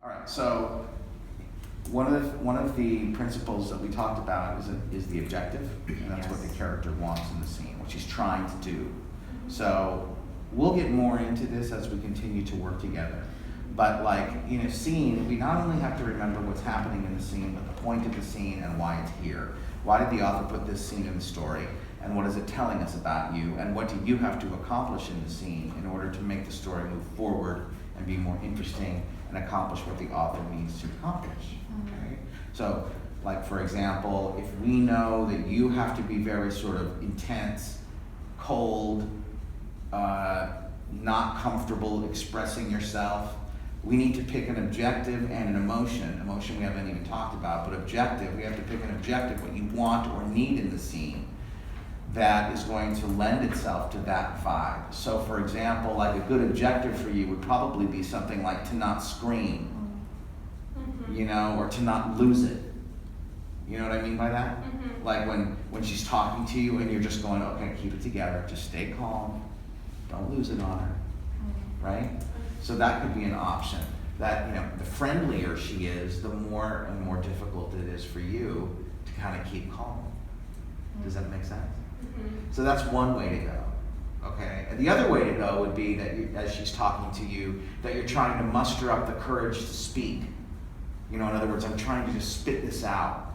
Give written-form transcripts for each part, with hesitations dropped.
All right, so one of the principles that we talked about is the objective, and that's what the character wants in the scene, what she's trying to do. So we'll get more into this as we continue to work together. But like in a scene, we not only have to remember what's happening in the scene, but the point of the scene and why it's here. Why did the author put this scene in the story? And what is it telling us about you? And what do you have to accomplish in the scene in order to make the story move forward and be more interesting and accomplish what the author needs to accomplish? Okay? So, like for example, if we know that you have to be very sort of intense, cold, not comfortable expressing yourself, we need to pick an objective and an emotion. Emotion we haven't even talked about, but objective, we have to pick an objective, what you want or need in the scene that is going to lend itself to that vibe. So for example, like a good objective for you would probably be something like to not scream, you know, or to not lose it. You know what I mean by that? Like when she's talking to you and you're just going, okay, keep it together, just stay calm, don't lose it on her, right? So that could be an option. That, you know, the friendlier she is, the more and more difficult it is for you to kind of keep calm. Does that make sense? So that's one way to go, okay? And the other way to go would be that you, as she's talking to you, that you're trying to muster up the courage to speak. You know, in other words, I'm trying to just spit this out,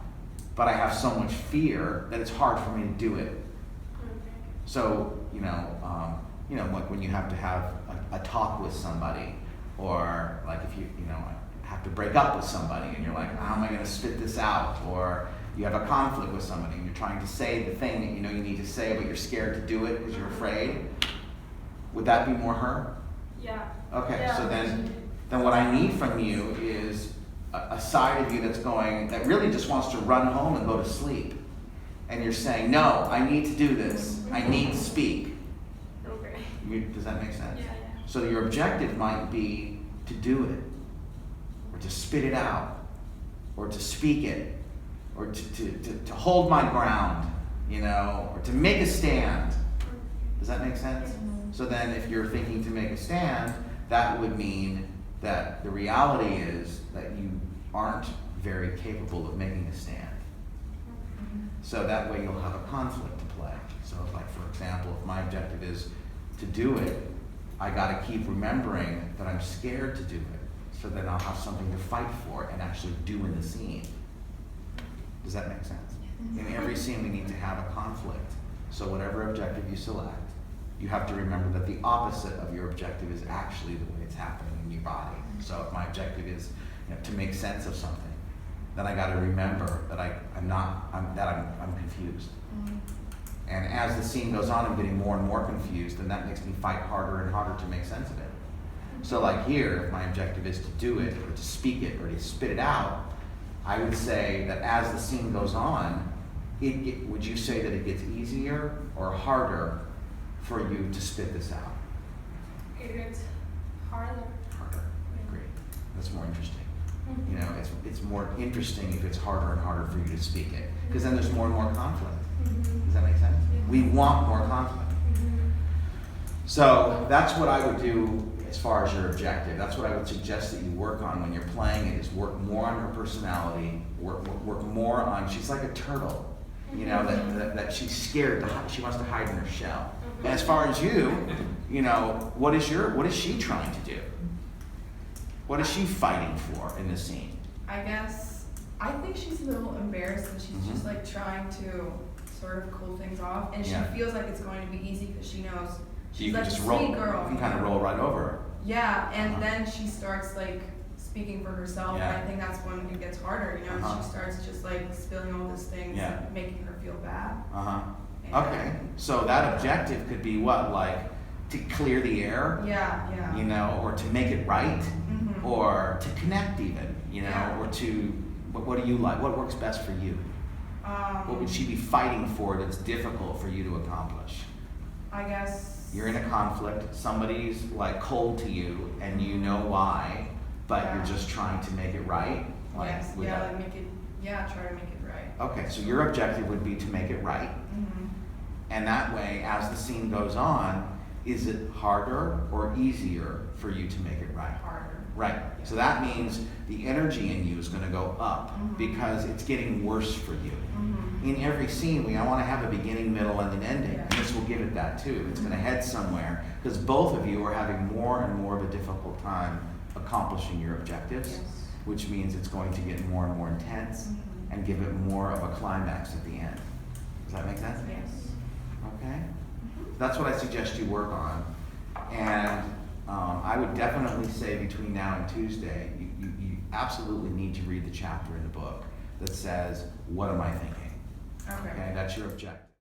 but I have so much fear that it's hard for me to do it. So, you know, like when you have to have a talk with somebody, or like if you have to break up with somebody and you're like, how am I going to spit this out? Or you have a conflict with somebody and you're trying to say the thing that you know you need to say, but you're scared to do it because you're afraid. Would that be more her? Yeah. Okay, yeah. So then what I need from you is a side of you that really just wants to run home and go to sleep. And you're saying, no, I need to do this. I need to speak. Okay. Does that make sense? Yeah. So your objective might be to do it, or to spit it out, or to speak it, or to hold my ground, you know, or to make a stand. Does that make sense? So then if you're thinking to make a stand, that would mean that the reality is that you aren't very capable of making a stand. So that way you'll have a conflict to play. So like for example, if my objective is to do it, I gotta keep remembering that I'm scared to do it, so then I'll have something to fight for and actually do in the scene. Does that make sense? In every scene we need to have a conflict. So whatever objective you select, you have to remember that the opposite of your objective is actually the way it's happening in your body. So if my objective is to make sense of something, then I gotta remember that I'm confused. And as the scene goes on, I'm getting more and more confused, and that makes me fight harder and harder to make sense of it. So like here, if my objective is to do it, or to speak it, or to spit it out, I would say that as the scene goes on, would you say that it gets easier or harder for you to spit this out? It gets harder. Harder, great. That's more interesting. You know, it's more interesting if it's harder and harder for you to speak it, because then there's more and more conflict. Does that make sense? Yeah. We want more conflict. So that's what I would do as far as your objective. That's what I would suggest that you work on when you're playing it, is work more on her personality, work more on, she's like a turtle, you know, that she's scared, she wants to hide in her shell. And as far as you know, what is she trying to do? What is she fighting for in this scene? I think she's a little embarrassed, and she's just like trying to sort of cool things off, and she feels like it's going to be easy because she knows she's like a sweet girl. You can kind of roll right over her. Yeah, and then she starts like speaking for herself, Yeah. and I think that's when it gets harder, you know, she starts just like spilling all these things and making her feel bad. Okay, so that objective could be what, like to clear the air? Yeah. You know, or to make it right, or to connect even, you know, or to, what do you like? What works best for you? What would she be fighting for that's difficult for you to accomplish? I guess you're in a conflict, somebody's like cold to you and you know why, but you're just trying to make it right? Like, try to make it right. Okay, so your objective would be to make it right. And that way, as the scene goes on, is it harder or easier for you to make it right? Harder. Right, so that means the energy in you is gonna go up Mhm. because it's getting worse for you. Mhm. In every scene, I wanna have a beginning, middle, and an ending. Yeah. And this will give it that too. It's gonna head somewhere, because both of you are having more and more of a difficult time accomplishing your objectives, Yes. which means it's going to get more and more intense Mhm. and give it more of a climax at the end. Does that make sense? Yes. Okay? Mhm. That's what I suggest you work on. And I would definitely say between now and Tuesday, you absolutely need to read the chapter in the book that says, what am I thinking? Okay. Okay, that's your objective.